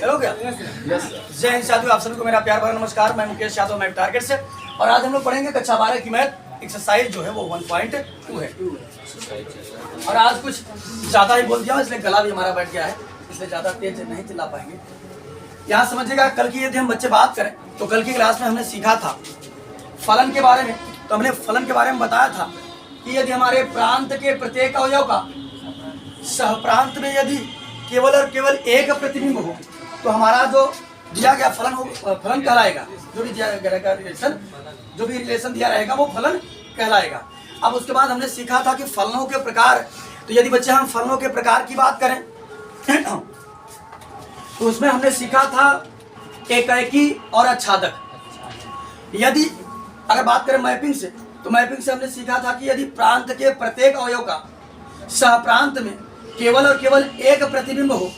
हो गया? जय हिंद साथियों, आप सभी को मेरा प्यार भरा नमस्कार। मैं मुकेश यादव, मैं टारगेट से, और आज हम लोग पढ़ेंगे कक्षा 12 की मैथ एक्सरसाइज जो है वो 1.2 है। और आज कुछ ज़्यादा ही बोल दिया, इसलिए गला भी हमारा बैठ गया है, इसलिए ज़्यादा तेज नहीं चिल्ला पाएंगे। यहाँ समझिएगा, कल की यदि हम बच्चे बात करें तो कल की क्लास में हमने सीखा था फलन के बारे में। तो हमने फलन के बारे में बताया था कि यदि हमारे प्रांत के प्रत्येक अवयव का सहप्रांत में यदि केवल और केवल एक प्रतिबिंब हो तो हमारा जो दिया गया फलन हो, फलन कहलाएगा। जो भी दिया गया रिलेशन, जो भी रिलेशन दिया रहेगा वो फलन कहलाएगा। अब उसके बाद हमने सीखा था कि फलनों के प्रकार। तो यदि बच्चे हम फलनों के प्रकार की बात करें तो उसमें हमने सीखा था एकैकी और आच्छादक। यदि अगर बात करें मैपिंग से, तो मैपिंग से हमने सीखा था कि यदि प्रांत के प्रत्येक अवयव का सहप्रांत में केवल और केवल एक प्रतिबिंब हो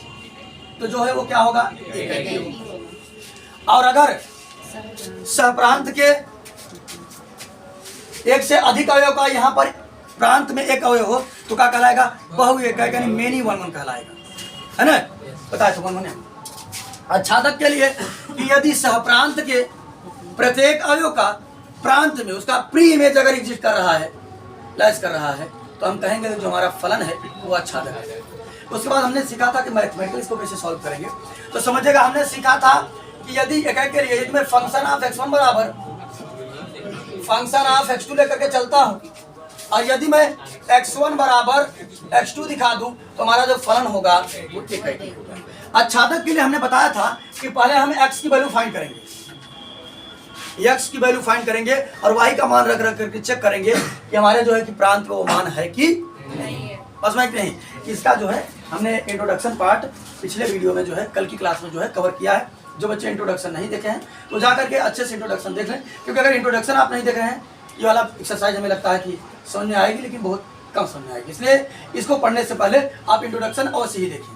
तो जो है वो क्या होगा, एकैकी होगा। और अगर सहप्रांत के एक से अधिक अवयव का यहाँ पर प्रांत में एक अवयव हो तो क्या कहलाएगा, बहु एकैक, यानी मेनी वन वन कहलाएगा, है ना? बताए तो वन वन है। आच्छादक के लिए कि यदि सहप्रांत के प्रत्येक अवयव का प्रांत में उसका प्री इमेज अगर एग्जिस्ट कर रहा है, लैस कर रहा है, तो हम कहेंगे जो हमारा फलन है वो आच्छादक है। उसके बाद हमने सीखा था कि मैथमेटिकल इसको कैसे सॉल्व करेंगे। तो समझिएगा, हमने सीखा था कि यदि एकैक के लिए यदि मैं फंक्शन ऑफ x1 बराबर फंक्शन ऑफ x2 लेकर के चलता हूँ और यदि मैं x1 बराबर x2 दिखा दूं तो हमारा जो फलन होगा वो एकैकी होगा। आच्छादक के लिए हमने बताया था कि पहले हम x की वैल्यू फाइंड करेंगे, x की वैल्यू फाइंड करेंगे और y का मान रख करके चेक करेंगे कि हमारे जो है कि प्रांत में वो मान है कि नहीं है। बस मैं नहीं, इसका जो है हमने इंट्रोडक्शन पार्ट पिछले वीडियो में जो है कल की क्लास में जो है कवर किया है। जो बच्चे इंट्रोडक्शन नहीं देखे हैं तो जा करके अच्छे से इंट्रोडक्शन देख लें, क्योंकि अगर इंट्रोडक्शन आप नहीं देख रहे हैं ये वाला एक्सरसाइज हमें लगता है कि समझ में आएगी लेकिन बहुत कम समझ में आएगी। इसलिए इसको पढ़ने से पहले आप इंट्रोडक्शन अवश्य ही देखिए।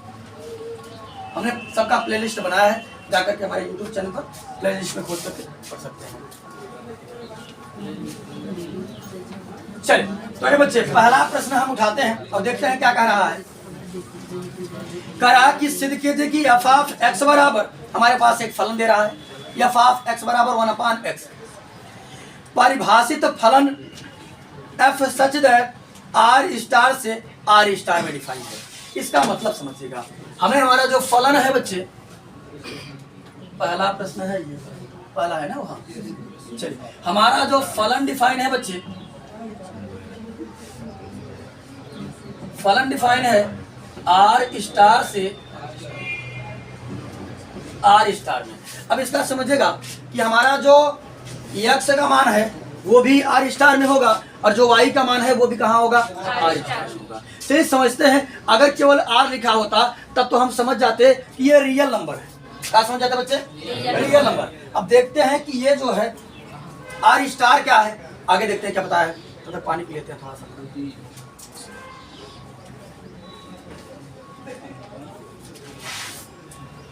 हमने सबका प्लेलिस्ट बनाया है, जाकर के हमारे यूट्यूब चैनल पर प्लेलिस्ट में खोज करके पढ़ सकते हैं। चलिए, तो ये बच्चे पहला प्रश्न हम उठाते हैं और देखते हैं क्या कह रहा है। कह रहा कि सिद्ध कीजिए कि f ऑफ x बराबर, हमारे पास एक फलन दे रहा है, f ऑफ x बराबर 1/x, परिभाषित फलन f such that r star से r स्टार में डिफाइन है। इसका मतलब समझिएगा, हमें हमारा जो फलन है बच्चे, पहला प्रश्न है ये, पहला है ना वहाँ। चलिए, हमारा जो फलन डिफाइन है बच्चे, फलन डिफाइन है r स्टार से r स्टार में। अब इसका समझिएगा कि हमारा जो x का मान है वो भी r स्टार में होगा और जो y का मान है वो भी कहाँ होगा, r स्टार में होगा। चलिए समझते हैं, अगर केवल r लिखा होता तब तो हम समझ जाते कि ये रियल नंबर है। क्या समझ जाते बच्चे, रियल नंबर। अब देखते हैं कि ये जो है r स्टार क्या है, आगे देखते हैं क्या पता है। तो पानी पी लेते हैं थोड़ा सा।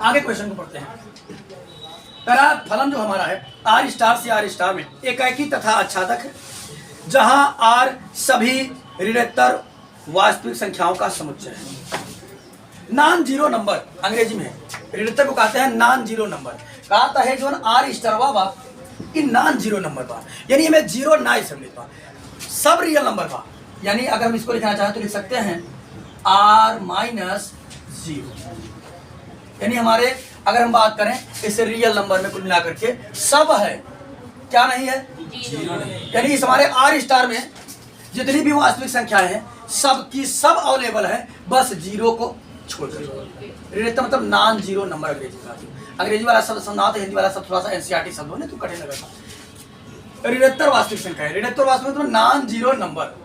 आगे क्वेश्चन को पढ़ते हैं। पहला फलन जो हमारा है r स्टार से r स्टार में एकैकी तथा आच्छादक है, जहां r सभी ऋणोत्तर वास्तविक संख्याओं का समुच्चय है। नॉन जीरो नंबर अंग्रेजी में है, ऋणोत्तर को कहते हैं नॉन जीरो नंबर। कहता है जो r स्टार बा कि नॉन जीरो नंबर बा, यानी हमें जीरो ना सम्मिलित बा, सब रियल नंबर बा। यानी अगर हम इसको लिखना चाहें तो लिख सकते हैं r माइनस जीरो, यानी हमारे अगर हम बात करें इसे रियल नंबर में कुल मिलाकर के सब है, क्या नहीं है, जीरो नहीं। यानी इस हमारे r स्टार में जितनी भी वास्तविक संख्याएं हैं सब की सब अवेलेबल है, बस जीरो को छोड़कर। ऋणोत्तर मतलब नॉन जीरो नंबर अंग्रेजी वाला शब्द समझना तो हिंदी वाला सब थोड़ा सा एनसीईआरटी शब्द हो ना तो कठिन लगता। ऋणोत्तर वास्तविक संख्या है, ऋणोत्तर वास्तविक मतलब नॉन जीरो नंबर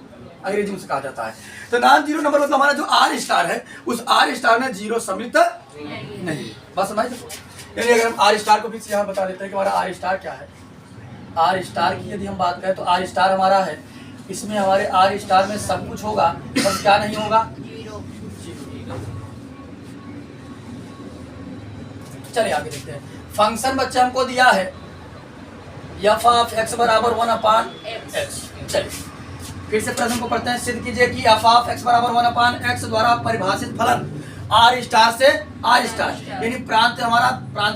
अंग्रेजी में से कहा जाता है। तो नॉन जीरो नंबर मतलब हमारा जो r स्टार है उस r स्टार में जीरो सम्मिलित नहीं। बस समझ, यानी अगर हम r स्टार को फिर से यहाँ बता देते हैं कि हमारा r स्टार क्या है। r स्टार की यदि हम बात करें तो r स्टार हमारा है, इसमें हमारे r स्टार में सब कुछ होगा, बस क्या नहीं होगा, जीरो। चलिए आगे देखते हैं। फंक्शन बच्चे हमको दिया है f ऑफ x बराबर 1/x। चलिए फिर से प्रश्न को पढ़ते हैं। सिद्ध कीजिए कि f ऑफ x बराबर 1/x द्वारा परिभाषित फलन आर स्टार से आर स्टार, यानी प्रांत भी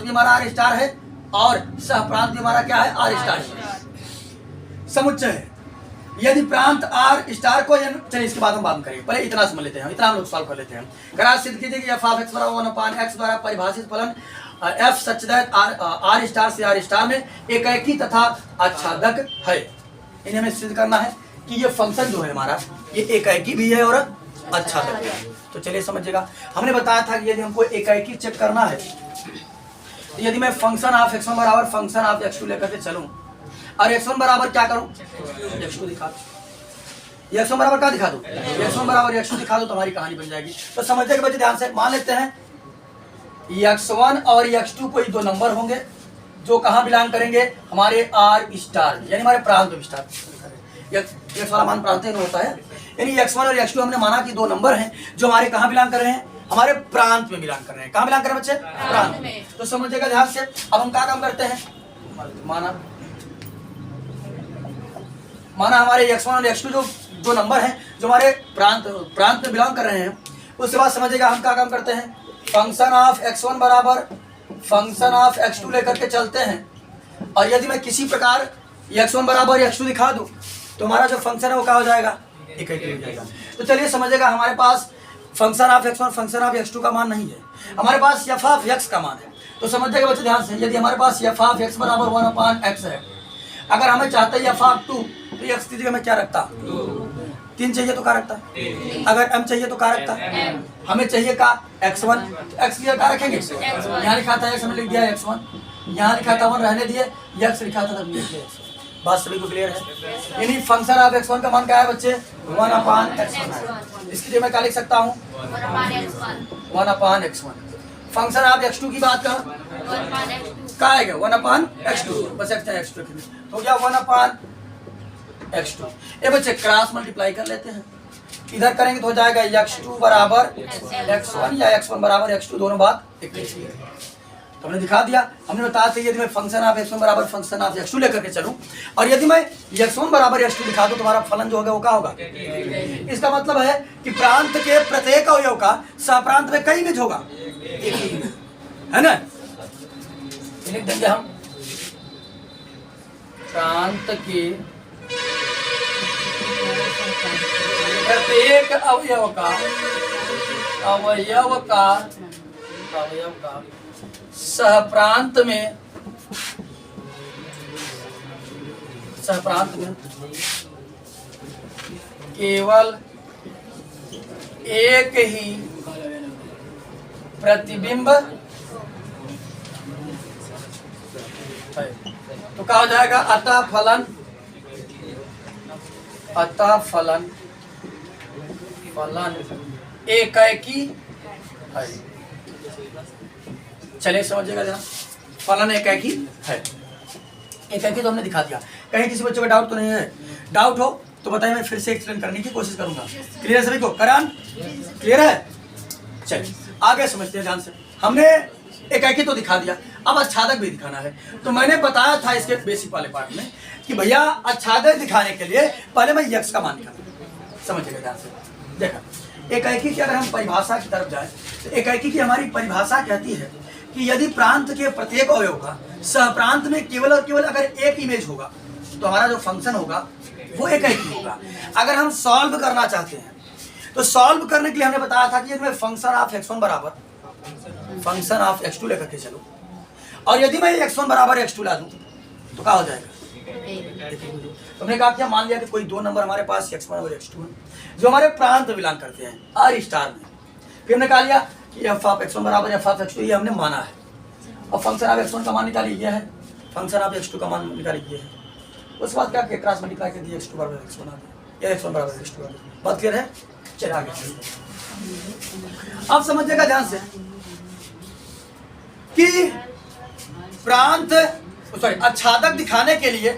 हमारा आर स्टार है और सह प्रांत भी हमारा क्या है, आर स्टार है, समुच्चय है। यदि प्रांत आर स्टार को, चलिए इसके बाद हम बात करेंगे, पहले इतना समझ लेते हैं, इतना हम लोग सॉल्व कर लेते हैं। अगर सिद्ध कीजिए कि f ऑफ x बराबर 1/x द्वारा परिभाषित फलन f such that R star से आर स्टार में एकाकी तथा आच्छादक है। इन्हें हमें सिद्ध करना है कि ये फंक्शन जो है हमारा ये एकाकी भी है और आच्छादक है। तो चलिए समझिएगा, हमने बताया था कि यदि हमको एकाकी चेक करना है तो यदि मैं फंक्शन ऑफ x1 बराबर फंक्शन ऑफ x2 लेकर के चलूं और x1 बराबर क्या करूं, x2 दिखा दूं, x1 बराबर क्या दिखा दूं, x1 बराबर x2 दिखा दूं तो हमारी कहानी बन जाएगी। तो समझिए कि बच्चे ध्यान से मान लेते हैं x1 और x2 कोई दो नंबर होंगे जो कहाँ बिलोंग करेंगे, हमारे आर स्टार यानी हमारे प्रांत में स्टार, x वाला मान प्रांत में होता है, यानी x1 और x2 हमने माना कि दो नंबर हैं जो हमारे कहाँ बिलोंग कर रहे हैं, हमारे प्रांत में बिलोंग कर रहे हैं। कहाँ बिलोंग कर रहे हैं बच्चे, प्रांत में। तो समझिएगा ध्यान से, अब हम क्या काम करते हैं, माना हमारे x1 और x2 जो दो नंबर हैं जो हमारे प्रांत में बिलोंग कर रहे हैं, उसके बाद समझिएगा हम क्या काम करते हैं, फंक्शन ऑफ x1 बराबर फंक्शन ऑफ x2 लेकर के चलते हैं और यदि मैं किसी प्रकार x1 बराबर x2 दिखा दूं तो हमारा जो फंक्शन है वो क्या हो जाएगा, एकाकी हो जाएगा। तो चलिए समझिएगा, हमारे पास function of x1 function of x2 का मान नहीं है, हमारे पास f ऑफ x का मान है। तो समझिएगा बच्चे ध्यान से, यदि हमारे पास f ऑफ x बराबर 1/x है, अगर हमें चाहते हैं f ऑफ 2 तो x की जगह में क्या रखता, 3 चाहिए तो क्या रखता, अगर m चाहिए तो क्या रखता, हमें चाहिए का x1, x की जगह क्या रखेंगे, यहाँ लिखा था x, हमने लिख दिया x1, यहाँ लिखा था 1 रहने दिए, x लिखा था तब लिख दिया x1। बात सभी को क्लियर है, यानी फंक्शन ऑफ x1 का मान क्या है बच्चे, 1/x1। इसकी जगह मैं क्या लिख सकता हूँ, 1/x1। फंक्शन ऑफ x2 की बात कर क्या आएगा, 1/x2, बस x2 हो गया 1/x2। ये बच्चे क्रॉस मल्टीप्लाई कर लेते हैं, इधर करेंगे तो हो जाएगा x2 बराबर x1 या x1 बराबर x2, दोनों बात एक जैसी है। तो हमने दिखा दिया, हमने बताया था यदि मैं फंक्शन ऑफ x1 बराबर फंक्शन ऑफ x2 लेकर के चलूं और यदि मैं x1 बराबर x2 दिखा दूं तो हमारा फलन जो होगा वो क्या होगा, इसका मतलब है कि प्रांत के प्रत्येक अवयव का सहप्रांत में कई इमेज होगा, है ना। लिख देंगे हम प्रांत के प्रत्येक अवयव का सहप्रांत में केवल एक ही प्रतिबिंब है। तो क्या हो जाएगा, अतः फलन एकाकी है। चलिए समझिएगा जरा, फलन एकाकी है, एकाकी तो हमने दिखा दिया। कहीं किसी बच्चे का डाउट तो नहीं है, डाउट हो तो बताइए, मैं फिर से एक्सप्लेन करने की कोशिश करूंगा। क्लियर है सभी को, करान क्लियर है। चलिए आगे समझते हैं ध्यान से, हमने एकाकी तो दिखा दिया, अब आच्छादक भी दिखाना है। तो मैंने बताया था इसके बेसिक वाले पार्ट में कि भैया आच्छादक दिखाने के लिए पहले मैं यक्ष का मान दिखाता, समझिएगा ध्यान से। देखा एकाकी की अगर हम परिभाषा की तरफ जाए तो एकाकी की हमारी परिभाषा कहती है कि यदि प्रांत के प्रत्येक अवयव का सहप्रांत में केवल और केवल अगर एक इमेज होगा तो हमारा जो फंक्शन होगा वो एकाकी होगा। अगर हम सॉल्व करना चाहते हैं तो सॉल्व करने के लिए हमने बताया था कि यदि मैं फंक्शन ऑफ x1 बराबर फंक्शन ऑफ x2 लेकर के चलूं और यदि मैं x1 बराबर x2 ला दूं तो क्या हो जाएगा। तो हमने कहा क्या, मान लिया कि कोई दो नंबर हमारे पास x1 और x2 है जो हमारे प्रांत में बिलोंग करते हैं आर स्टार में। फिर हमने कहा लिया कि f ऑफ x1 बराबर f ऑफ x2 ये हमने माना है, और फंक्शन ऑफ x1 का मान निकाली ये है, फंक्शन ऑफ x2 का मान निकाली ये है। उसके बाद क्या किया, क्रॉस मल्टीप्लाई कर दिया, x2 बराबर x1 आ गया या x1 बराबर x2 आ गया। बात क्लियर है। चलिए आगे अब समझिएगा ध्यान से कि प्रांत आच्छादक दिखाने के लिए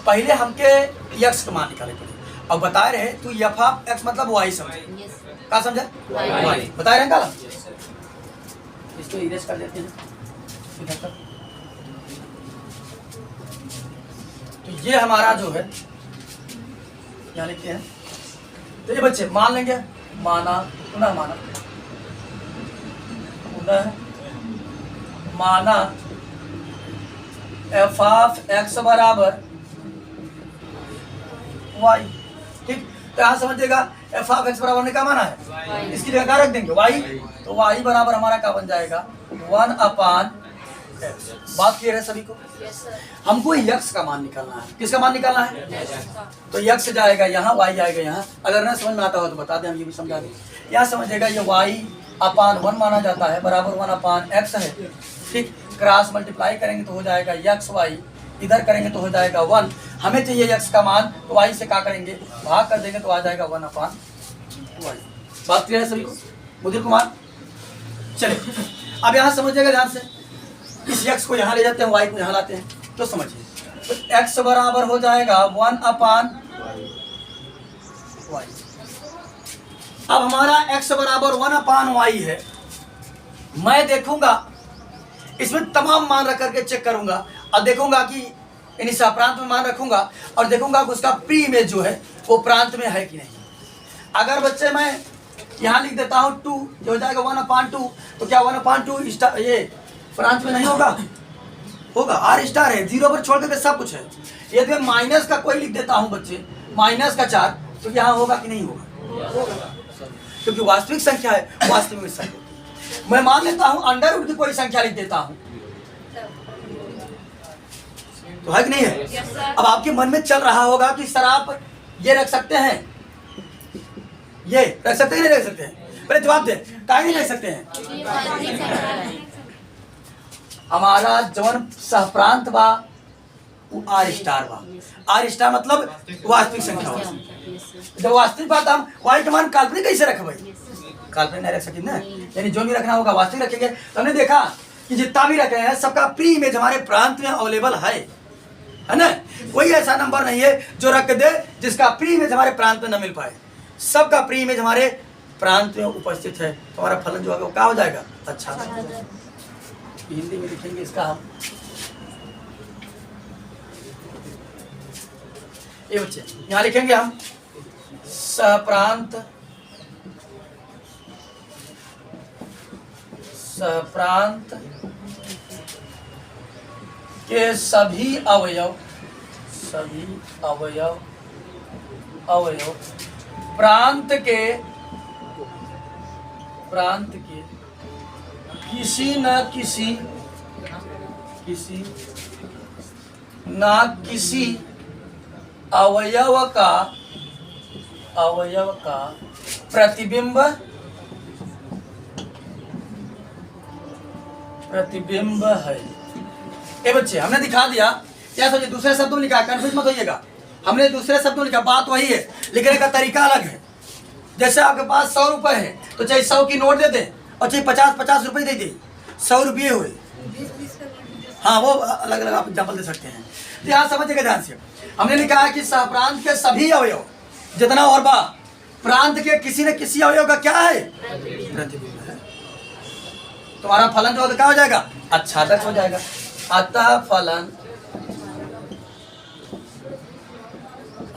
पहले हमके यक्ष का मान निकाले पड़े। अब बता रहे तू f ऑफ x मतलब y समझे, क्या समझे, y बता रहे हैं। इसको इरेज कर लेते हैं इधर तक। तो ये हमारा जो है यहाँ लिखते हैं। तो ये बच्चे मान लेंगे, माना पुनः माना, पुनः माना एफ ऑफ एक्स बराबर वाई। ठीक, तो यहाँ समझिएगा एफ ऑफ एक्स बराबर ने क्या माना है, इसकी जगह क्या रख देंगे वाई, तो वाई बराबर हमारा क्या बन जाएगा 1/x। बात क्लियर है सभी को? हमको यक्स का मान निकालना है। किसका मान निकालना है? तो यक्स जाएगा यहाँ, वाई आएगा यहाँ। अगर ना समझ में आता हो तो बता दें, हम ये भी समझा दें। यहाँ समझिएगा ये y/1 माना जाता है, बराबर 1/x है। ठीक, क्रॉस मल्टीप्लाई करेंगे तो हो जाएगा यक्स वाई, इधर करेंगे तो हो जाएगा 1। हमें चाहिए यक्स का मान, तो वाई से क्या करेंगे, भाग कर देंगे तो आ जाएगा 1/y। बात क्लियर है सभी को? मुदिर कुमार, चलिए अब यहाँ समझिएगा ध्यान से। इस यक्स को यहाँ ले जाते हैं, वाई को यहाँ लाते हैं, तो समझिए तो x बराबर हो जाएगा 1/y। अब हमारा x बराबर 1/y है। मैं देखूंगा इसमें तमाम मान रख करके चेक करूंगा और देखूंगा कि यानी सहप्रांत में मान रखूंगा और देखूंगा कि उसका प्री इमेज जो है वो प्रांत में है कि नहीं। अगर बच्चे मैं यहाँ लिख देता हूँ 2, जो हो जाएगा 1/2, तो क्या 1/2 स्टार ये प्रांत में नहीं होगा? होगा, आर स्टार है, 0 पर छोड़ करके सब कुछ है। यदि मैं माइनस का कोई लिख देता हूँ बच्चे, -4, तो यहाँ होगा कि नहीं होगा? क्योंकि वास्तविक संख्या है, वास्तविक संख्या। मैं मान लेता हूँ अंडर की कोई संख्या लिख देता हूँ, तो है कि नहीं है? अब आपके मन में चल रहा होगा कि सर आप ये रख सकते हैं, ये रख सकते हैं नहीं रख सकते हैं? पहले जवाब दे, काहे नहीं रख सकते हैं? हमारा जवन सहप्रांत बा आर स्टार बा। आर स्टार मतलब वास्तविक संख्या हो। जब वास्तविक बात हम वाई का मान काल्पनिक कैसे रखबे? काल्पनिक नहीं रख सके ना, यानी जो भी रखना होगा वास्तविक रखेंगे। तो हमने देखा कि जितना भी रख रहे हैं सबका प्री इमेज हमारे प्रांत में अवेलेबल है ना? कोई ऐसा नंबर नहीं है जो रख दे जिसका प्री इमेज हमारे प्रांत में न मिल पाए। सबका प्री इमेज हमारे प्रांत में उपस्थित है। तो हमारा फलन जो है वो क्या हो जाएगा? अच्छा, हिंदी में लिखेंगे इसका हम, ये बच्चे यहाँ लिखेंगे हम सहप्रांत के सभी अवयव प्रांत के किसी न किसी अवयव का प्रतिबिंब है। ए बच्चे हमने दिखा दिया, क्या समझे? दूसरे शब्दों में लिखा, कंफ्यूज मत होइएगा। हमने दूसरे शब्दों में लिखा, बात वही है, लिखने का तरीका अलग है। जैसे आपके पास 100 रुपए है तो चाहे 100 की नोट दे दे और चाहे 50 रुपए दे दे, 100 रुपये हुए। हाँ, वो अलग अलग आप एग्जाम्पल दे सकते हैं। तो यहाँ समझिएगा ध्यान से। हमने लिखा है कि सहप्रांत के सभी अवयव जितना और बा प्रांत के किसी न किसी अवयव का क्या है? प्रतिबिंब है। तुम्हारा फलन जो क्या हो जाएगा? आच्छादक हो जाएगा। अतः फलन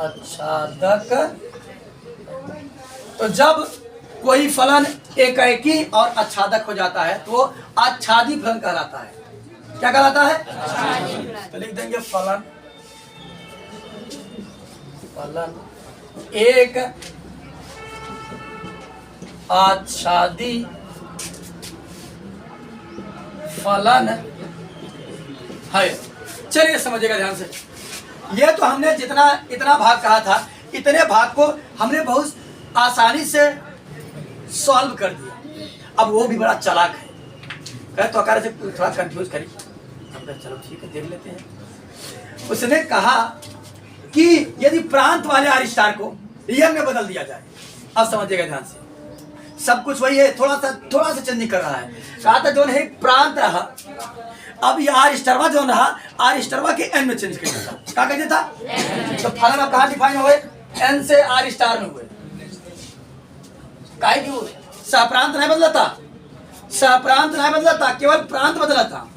आच्छादक। तो जब कोई फलन एकाएकी और आच्छादक हो जाता है तो आच्छादी फलन कहलाता है। क्या कहलाता है? तो लिख देंगे फलन एक आच्छादी फलन है। चलिए समझिएगा ध्यान से। ये तो हमने इतना भाग कहा था, इतने भाग को हमने बहुत आसानी से सॉल्व कर दिया। अब वो भी बड़ा चालाक है, कहे तो आकार से थोड़ा कंफ्यूज करी। चलो ठीक है, देख लेते हैं। उसने कहा कि यदि प्रांत वाले आर स्टार को रियल में बदल दिया जाए, अब समझिएगा ध्यान से। सब कुछ वही है, थोड़ा सा चेंजिंग कर रहा है। कहा था जो है प्रांत रहा, अब ये आर स्टारवा जो रहा, आर स्टारवा के एन में चेंज कर देता। क्या कहते था? तो फलन अब कहाँ डिफाइन हुए? एन से आर स्टार में हुए। काहे क्यों? सहप्रांत नहीं बदला था, सहप्रांत नहीं बदला था, केवल प्रांत बदला था।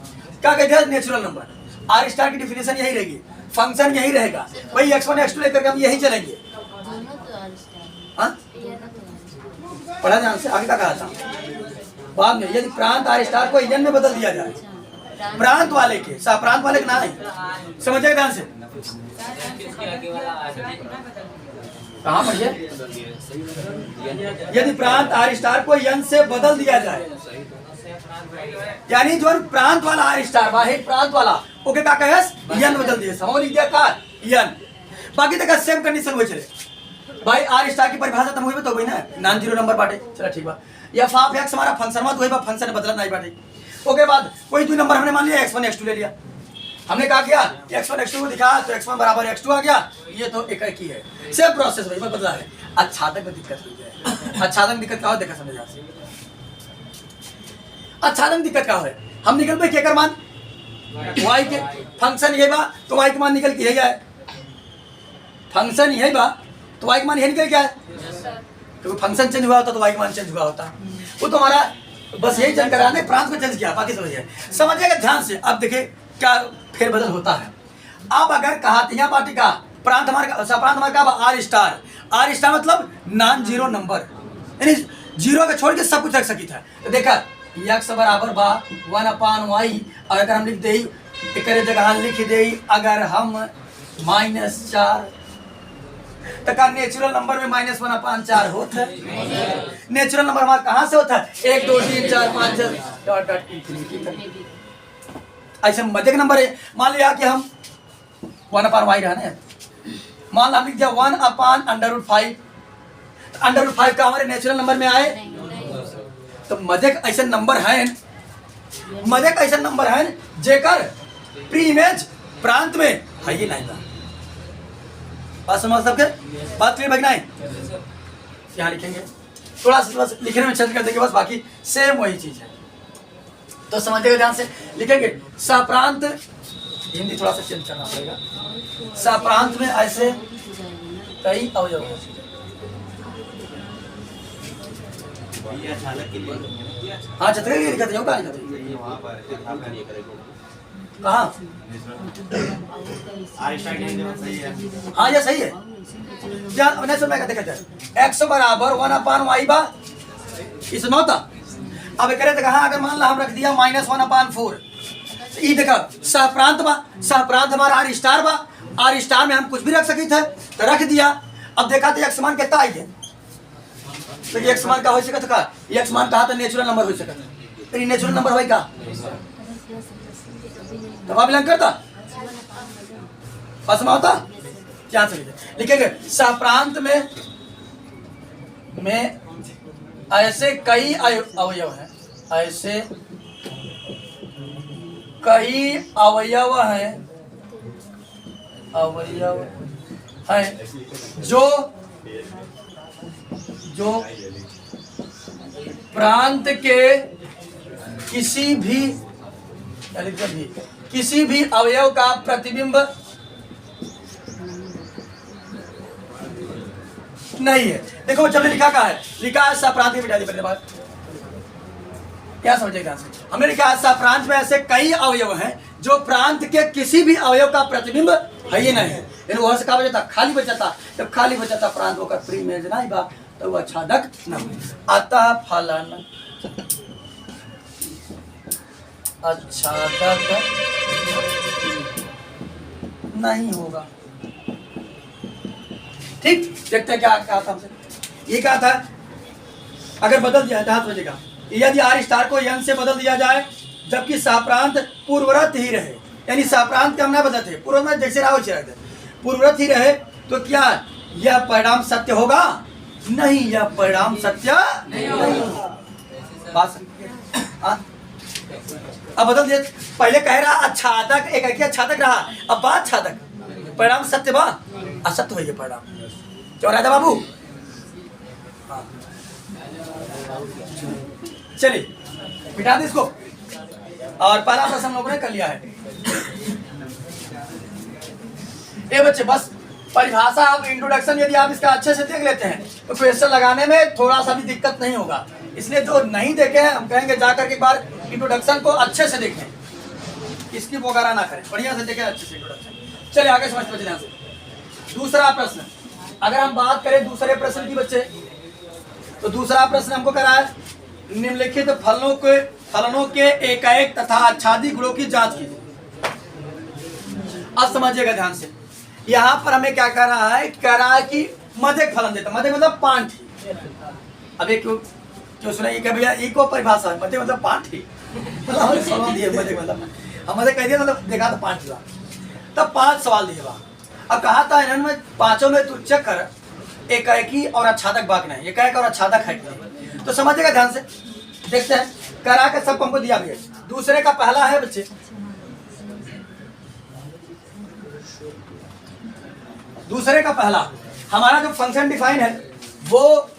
क्या कहते हैं? Natural number. आर स्टार की डिफिनेशन यही रहेगी, फंक्शन यही रहेगा, वही x1 x2 लेकर हम यही चलेंगे। हाँ, पढ़ा ध्यान से, आगे क्या कहा था? बाद में यदि प्रांत आर स्टार को यन में बदल दिया जाए, प्रांत वाले के सह प्रांत वाले के ना है, समझिए ध्यान से। कहाँ पर ये? यदि प्रांत आर स्टार को यन से बदल दिया जाए, यानी जो प्रांत वाला आर स्टार वाहिद प्रांत वाला ओके का कहेस यन बदल दिए, समझ लीजिए का यन। बाकी देखा सेम कंडीशन हुई चले भाई, आर स्टार की परिभाषा तुम हुई तो भाई ना नॉन जीरो नंबर बाटे, चलो ठीक बा। या फाफ एक्स हमारा फंक्शन मत हुई बा, फंक्शन बदलत नहीं बाटे। ओके बाद कोई दो नंबर हमने मान लिया x1 x2 ले लिया, हमने कहा किया x1 x2 को दिखा तो x1 बराबर x2 आ गया, ये तो एक ही है, सेम प्रोसेस भाई बदला है। अच्छा तक में दिक्कत हुई है, अच्छा तक दिक्कत क्या हो देखा समझ आ। अच्छा तक दिक्कत क्या है, हम निकल पे क्या कर मान y के फंक्शन यही बा तो y के मान निकल के यही आए, फंक्शन यही बा तो y के मान यही निकल के आए, क्योंकि फंक्शन चेंज हुआ होता तो y के मान चेंज हुआ होता। वो तो हमारा बस यही चेंज कराने प्रांत को चेंज किया, बाकी समझिएगा ध्यान से। अब देखिए क्या फेरबदल होता है। अब अगर कहा यहाँ पार्टी का प्रांत हमारा सप्रांत हमारा का आर स्टार, आर स्टार मतलब नॉन जीरो नंबर, यानी जीरो के छोड़ के सब कुछ रख सकी था। तो देखा x बराबर बा 1/y, अगर हम लिख दे एक जगह लिख दे अगर हम -4 तो का नेचुरल नंबर में -1/4 होता है। नेचुरल नंबर हमारा कहाँ से होता है 1 2 3 4 5 6 डॉट डॉट इंफिनिटी तक। ऐसे मध्य नंबर है, मान लिया कि हम 1/y रहने, मान लिया लिख दिया 1/√5, √5 का हमारे नेचुरल नंबर में आए तो मध्यक ऐसे नंबर है, मध्यक ऐसे नंबर है जेकर प्री इमेज प्रांत में है ही नहीं था। बात समझ सबके, बात क्लियर है नहीं? यहाँ लिखेंगे थोड़ा सा बस लिखने में चेंज कर देंगे बस, बाकी सेम वही चीज है। तो समझिएगा ध्यान से, लिखेंगे सप्रांत, हिंदी थोड़ा सा चेंज करना पड़ेगा। सप्रांत में ऐसे कई अवयव हैं। हाँ छतरे के लिए लिखते हो, कहाँ लिखते कहाँ? हाँ ये सही है, ध्यान नहीं सुन देखते x बराबर 1/y बा इस नौता। अब करे तो कहा अगर मान ला हम रख दिया -1/4, ये देखा सहप्रांत बा, सहप्रांत हमारा आर स्टार बा, आर स्टार में हम कुछ भी रख सकी थे तो रख दिया। अब देखा तो x मान कितना आई है, तो x मान का हो सकता का, x मान कहा तो नेचुरल नंबर हो सकता, तो नेचुरल नंबर होई का तो बिलोंग करता पास में होता। क्या लिखेंगे सहप्रांत में ऐसे कई अवयव हैं, ऐसे कई अवयव हैं, अवयव हैं जो प्रांत के किसी भी अवयव का प्रतिबिंब नहीं है। देखो जब लिखा का है, लिखा है सप्रांत की, बिटा दी पहले बात क्या समझेगा, हमने लिखा है सप्रांत में ऐसे कई अवयव हैं जो प्रांत के किसी भी अवयव का प्रतिबिंब है ही नहीं है। वहां से कहा बचता खाली बचता, जब खाली बचता प्रांत होकर प्री इमेज नहीं बा तो वो आच्छादक न अतः फलन आच्छादक नहीं होगा। ठीक, देखते हैं क्या कहा था हमसे, ये कहा था अगर बदल दिया जाए सोचेगा यदि आर स्टार को यन से बदल दिया जाए जबकि सहप्रांत पूर्वरत ही रहे, यानी सहप्रांत के हम ना बदलते पूर्व में जैसे राव रहते पूर्वरत ही रहे तो क्या यह परिणाम सत्य होगा? नहीं, यह परिणाम सत्य नहीं होगा। बात अब बदल दिए, पहले कह रहा आच्छादक एक आच्छादक रहा, अब बात आच्छादक परिणाम सत्य बा असत्य हो परिणाम क्यों राजा बाबू। हाँ चलिए बिठा दे इसको, और पहला प्रश्न हम लोगों ने कर लिया है। ये बच्चे बस परिभाषा अब इंट्रोडक्शन यदि आप इसका अच्छे से देख लेते हैं तो क्वेश्चन लगाने में थोड़ा सा भी दिक्कत नहीं होगा, इसलिए जो नहीं देखे हैं हम कहेंगे जाकर के एक बार इंट्रोडक्शन को अच्छे से देखें, इसकी वगैरह ना करें, बढ़िया से देखें अच्छे से इंट्रोडक्शन। चलिए आगे समझते बच्चे ध्यान से। दूसरा प्रश्न, अगर हम बात करें दूसरे प्रश्न की बच्चे, तो दूसरा प्रश्न हमको करा है निम्नलिखित फलनों के एकाएक तथा आच्छादित गुणों की जांच कीजिए। अब समझिएगा ध्यान से, यहाँ पर हमें क्या कर रहा है, कह रहा है कि मध्यक फलन देता, मध्यक मतलब पांच। अब ये क्यों सुनाइए कि भैया इको परिभाषा है, मध्यक मतलब पांच ही मतलब सवाल दिए, मध्यक मतलब हम मध्यक कह दिया मतलब देखा तो पांच हुआ, तब 5 सवाल दिए वहां। अब कहा था इन्होंने पांचों में तू चेक कर एकाएकी और आच्छादक भाग नहीं, एकाएक और आच्छादक है, तो समझिएगा ध्यान से। देखते हैं करा के सब हमको दिया गया। दूसरे का पहला है बच्चे, दूसरे का पहला हमारा जो फंक्शन डिफाइन है वो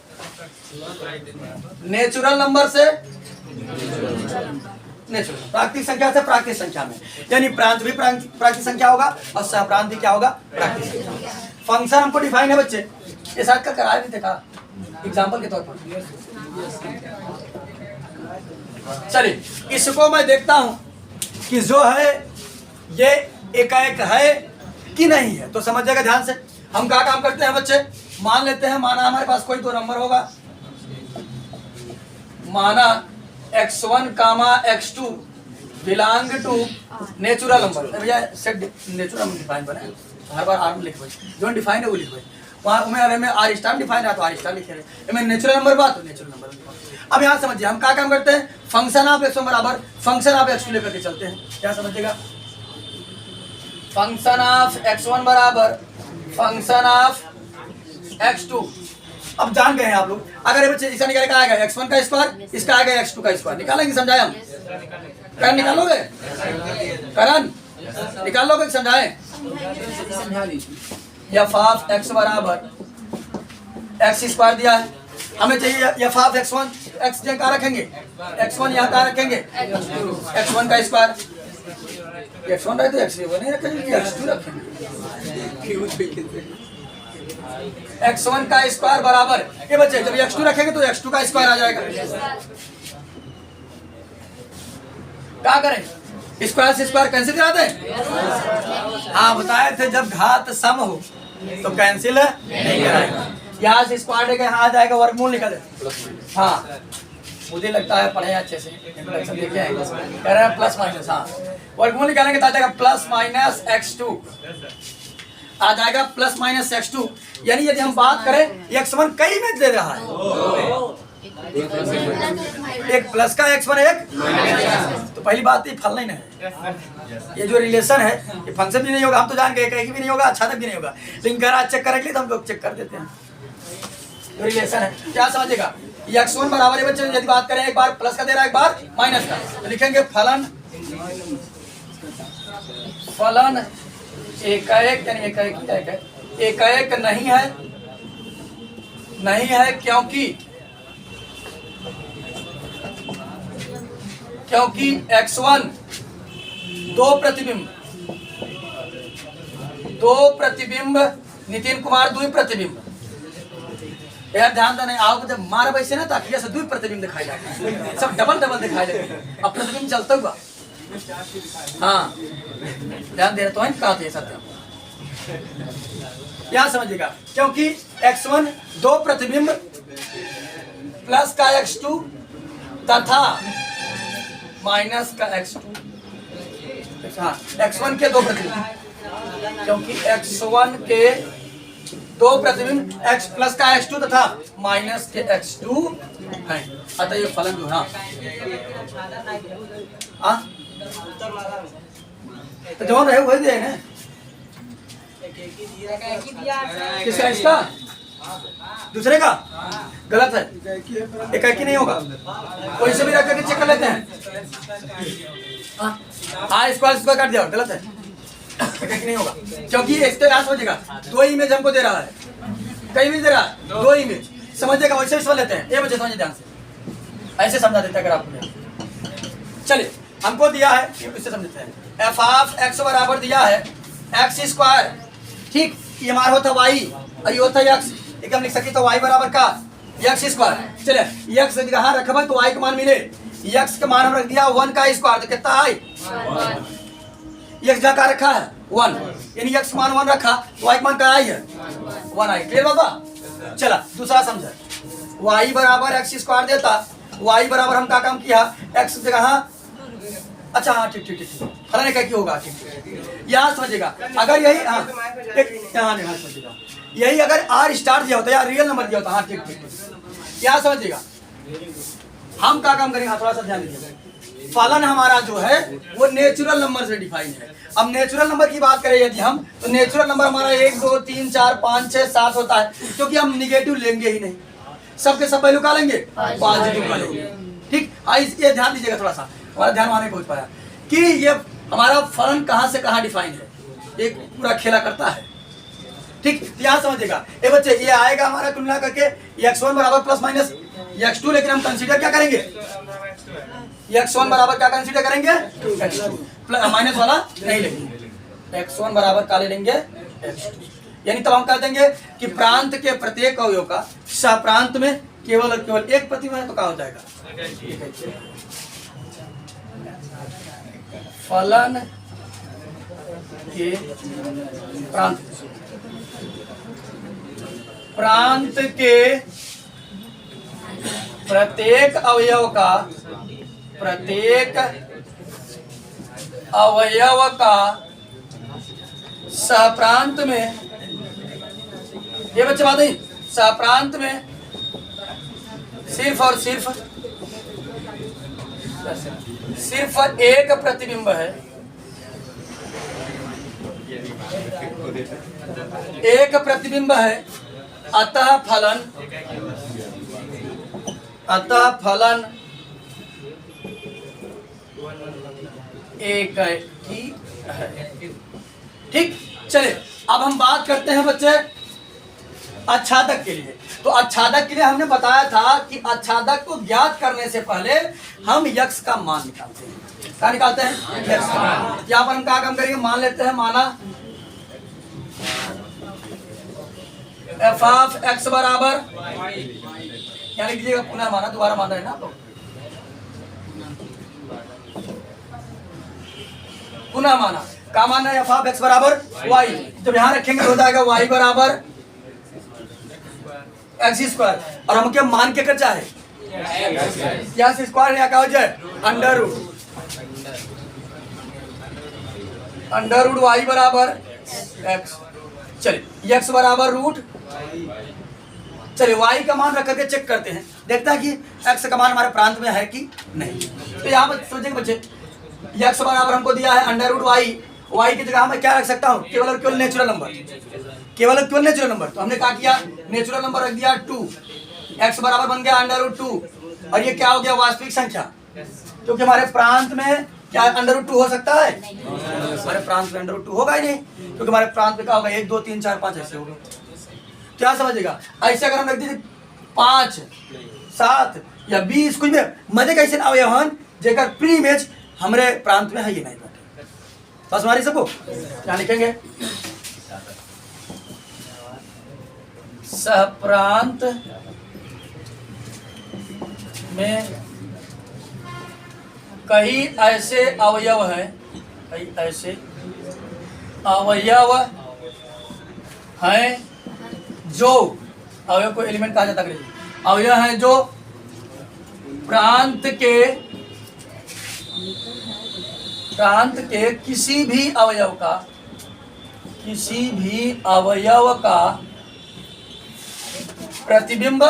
नेचुरल नंबर से नेचुरल प्राकृतिक संख्या से प्राकृतिक संख्या में, यानी प्रांत भी प्राकृतिक संख्या होगा और सहप्रांत भी क्या होगा, प्राकृतिक संख्या। फंक्शन हमको डिफाइन है बच्चे, ये साथ का कराया भी देखा एग्जाम्पल के तौर पर। चलिए इसको मैं देखता हूं कि जो है ये एकाएक है कि नहीं है, तो समझिएगा ध्यान से। हम क्या काम करते हैं बच्चे, मान लेते हैं, माना हमारे पास कोई दो नंबर होगा, माना x1, x2 belong to natural number. भैया सेट नेचुरल नंबर डिफाइन बने, हर बार आर में लिखो, जो डिफाइन है वो लिखो। वहाँ में आर स्टार डिफाइन है तो आर स्टार लिखे रहे, मैं नेचुरल नंबर बात तो नेचुरल नंबर। अब यहाँ समझिए हम क्या काम करते हैं, फंक्शन ऑफ x1 बराबर फंक्शन ऑफ x2 लेकर के चलते हैं। क्या समझिएगा, फंक्शन ऑफ x1 बराबर फंक्शन ऑफ x2। अब जान गए हैं आप लोग, अगर ये बच्चे इसका निकाले का आएगा x1 का स्क्वायर, इसका आएगा x2 का स्क्वायर, निकालेंगे समझाए हम। करण निकालोगे, करण निकाल लोगे समझाए। एफ ऑफ x बराबर x स्क्वायर दिया है, हमें चाहिए एफ ऑफ x1, x कहाँ रखेंगे, x1 यहाँ कहाँ रखेंगे, x1 का स्क्वायर, x1 रहे तो x नहीं रखेंगे, x2 रखेंगे। x1 का स्क्वायर बराबर ये बच्चे जब x2 रखेंगे तो x2 का स्क्वायर आ जाएगा। क्या करें, स्क्वायर से स्क्वायर कैंसिल करा दें। हाँ बताए थे जब घात सम हो तो कैंसिल नहीं कराएगा। यहाँ से स्क्वायर लेके यहाँ आ जाएगा, वर्गमूल निकल। हाँ मुझे लगता है पढ़े अच्छे से, इंट्रोडक्शन देखे हैं, कह रहे हैं प्लस माइनस। हाँ वर्गमूल निकालेंगे तो आ जाएगा प्लस माइनस x2 आ जाएगा, प्लस माइनस x2। यानी यदि हम बात करें x1 कई में दे रहा है, एक प्लस का x1 एक, तो पहली बात ये फल नहीं है, ये जो रिलेशन है ये फंक्शन भी नहीं होगा, हम तो जान गए कहीं भी नहीं होगा, अच्छा तक भी नहीं होगा, लेकिन करा चेक करने के लिए तो हम लोग चेक कर देते हैं जो रिलेशन है। क्या समझेगा, x1 बराबर है बच्चे, यदि बात करें एक बार प्लस का दे रहा है एक बार माइनस का, तो लिखेंगे फलन एकाएक, यानी एकाएक नहीं है क्योंकि x1 दो प्रतिबिंब नितिन कुमार द्वि प्रतिबिंब। यार ध्यान देना, आओ जब मार वैसे ना ताकि ऐसे द्वि प्रतिबिंब दिखाई जाते हैं, सब डबल दिखाई देते हैं, अब प्रतिबिंब चलता हुआ। हाँ ध्यान दे रहे तो कहा थे सत्य, यहाँ समझिएगा, क्योंकि x1 दो प्रतिबिंब प्लस का x2 तथा माइनस का x2। हाँ x1 के दो प्रतिबिंब, क्योंकि x1 के दो प्रतिबिंब x प्लस का x2 तथा माइनस के x2 है, अतः ये फलन जो है तो जवान रहे वही दे ना, किसका, इसका दूसरे का गलत है, एकाएकी नहीं होगा, कोई से भी रख करके चेक कर लेते हैं। हाँ स्क्वायर काट दिया, गलत है, एकाएकी नहीं होगा, क्योंकि इससे याद समझेगा दो इमेज हमको दे रहा है, कई इमेज दे रहा है, दो इमेज समझिएगा, वैसे समझ लेते हैं, ये बच्चे समझे ध्यान से, ऐसे समझा देता है अगर आपको। चलिए हमको दिया है, इससे समझते हैं, एफ ऑफ x बराबर दिया है x स्क्वायर, ठीक, ये हमारा होता y और ये होता x, एक हम लिख सकते तो y बराबर का x स्क्वायर। चलिए x कहाँ रखा तो y का मान मिले, x का मान हम रख दिया 1 का स्क्वायर, तो कितना है x जहाँ का रखा है 1, यानी x मान 1 रखा तो y का मान क्या है 1 आई। क्लियर बाबा। चला दूसरा समझे, y बराबर x स्क्वायर देता y बराबर हम क्या काम किया, x जगह हाँ, अच्छा हाँ ठीक ठीक ठीक फलाने का क्या होगा, ठीक ठीक यहाँ समझिएगा। अगर यही हाँ एक यहाँ नहीं, हाँ समझिएगा, यही अगर r स्टार दिया होता या रियल नंबर दिया होता, हाँ ठीक ठीक यहाँ समझिएगा। हम क्या काम करेंगे, थोड़ा सा ध्यान दीजिएगा। फलन हमारा जो है वो नेचुरल नंबर से डिफाइन है। अब नेचुरल नंबर की बात करें यदि हम, तो नेचुरल नंबर हमारा 1 2 3 4 5 6 7 होता है, क्योंकि हम निगेटिव लेंगे ही नहीं, सबके सब वैल्यू का लेंगे, पॉजिटिव का लेंगे। ठीक, ये ध्यान दीजिएगा, थोड़ा सा हमारा ध्यान वहां नहीं पहुंच पाया कि ये हमारा फलन कहाँ से कहाँ डिफाइन है, एक पूरा खेला करता है। ठीक, यहाँ समझिएगा। ये बच्चे ये आएगा हमारा तुलना करके x1 बराबर प्लस माइनस x2, लेकिन हम कंसीडर क्या करेंगे, x1 बराबर क्या कंसीडर करेंगे, माइनस वाला नहीं लेंगे, x1 बराबर क्या ले लेंगे, x2। यानी तब हम कह देंगे कि प्रांत के प्रत्येक अवयव का सह प्रांत में केवल और केवल एक प्रतिबिंब है, तो क्या हो जाएगा, फलन के प्रांत के प्रत्येक अवयव का सहप्रांत में, ये बच्चे बात नहीं, सहप्रांत में सिर्फ और सिर्फ एक प्रतिबिंब है, एक प्रतिबिंब है, अतः फलन एक ही है। ठीक, चलिए अब हम बात करते हैं बच्चे आच्छादक के लिए। तो आच्छादक के लिए हमने बताया था कि आच्छादक को ज्ञात करने से पहले हम यक्स का मान निकालते हैं। क्या निकालते हैं, यक्स का मान। यहाँ पर हम क्या काम करेंगे, मान लेते हैं, माना एफ ऑफ एक्स बराबर, क्या लिख दीजिएगा, पुनः माना, दोबारा माना है ना, तो पुनः माना का माना है एफ ऑफ एक्स बराबर वाई। जब यहाँ रखेंगे हो जाएगा वाई बराबर एक्स स्क्वायर, और हम क्या मान के कर चाहे, यहाँ से स्क्वायर यहाँ क्या हो जाए, अंडर रूट वाई बराबर एक्स। चलिए एक्स बराबर रूट, चलिए वाई का मान रख करके चेक करते हैं, देखता है कि एक्स का मान हमारे प्रांत में है कि नहीं। तो यहाँ पर सोचेंगे बच्चे, एक्स बराबर हमको दिया है अंडर रूट वाई, वाई की जगह मैं क्या रख सकता हूँ, केवल और केवल नेचुरल नंबर, केवल और केवल नेचुरल नंबर। तो हमने क्या किया, नेचुरल नंबर रख दिया 2, एक्स बराबर बन गया अंडर रूट 2, और ये क्या हो गया, वास्तविक संख्या, क्योंकि हमारे प्रांत में क्या अंडर रूट 2 हो सकता है, हमारे प्रांत में अंडर रूट 2 होगा ही नहीं, क्योंकि हमारे प्रांत में क्या होगा, 1 2 3 4 5 ऐसे होगा। क्या समझेगा, ऐसे अगर हम रख दीजिए 5 7 या 20 कुछ में मजे कैसे ना अवयवन जेकर प्री इमेज हमारे प्रांत में है, ये नहीं बैठे। बस हमारी सबको क्या लिखेंगे, सहप्रांत में कई ऐसे अवयव हैं, कई ऐसे अवयव हैं जो, अवयव को एलिमेंट कहा जाता है, अवयव हैं जो प्रांत के किसी भी अवयव का प्रतिबिंब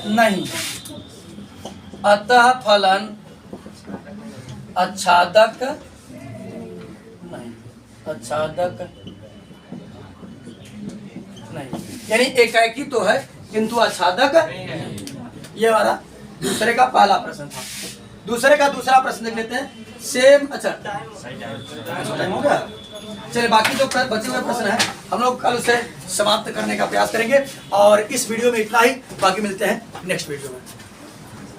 नहीं, अतः फलन आच्छादक नहीं, यानी एकाएकी तो है किंतु आच्छादक। ये वाला दूसरे का पहला प्रश्न था। दूसरे का दूसरा प्रश्न देख लेते हैं, सेम। अच्छा टाइम हो गया, चलिए बाकी जो बचे हुए प्रश्न है हम लोग कल उसे समाप्त करने का प्रयास करेंगे, और इस वीडियो में इतना ही, बाकी मिलते हैं नेक्स्ट वीडियो में।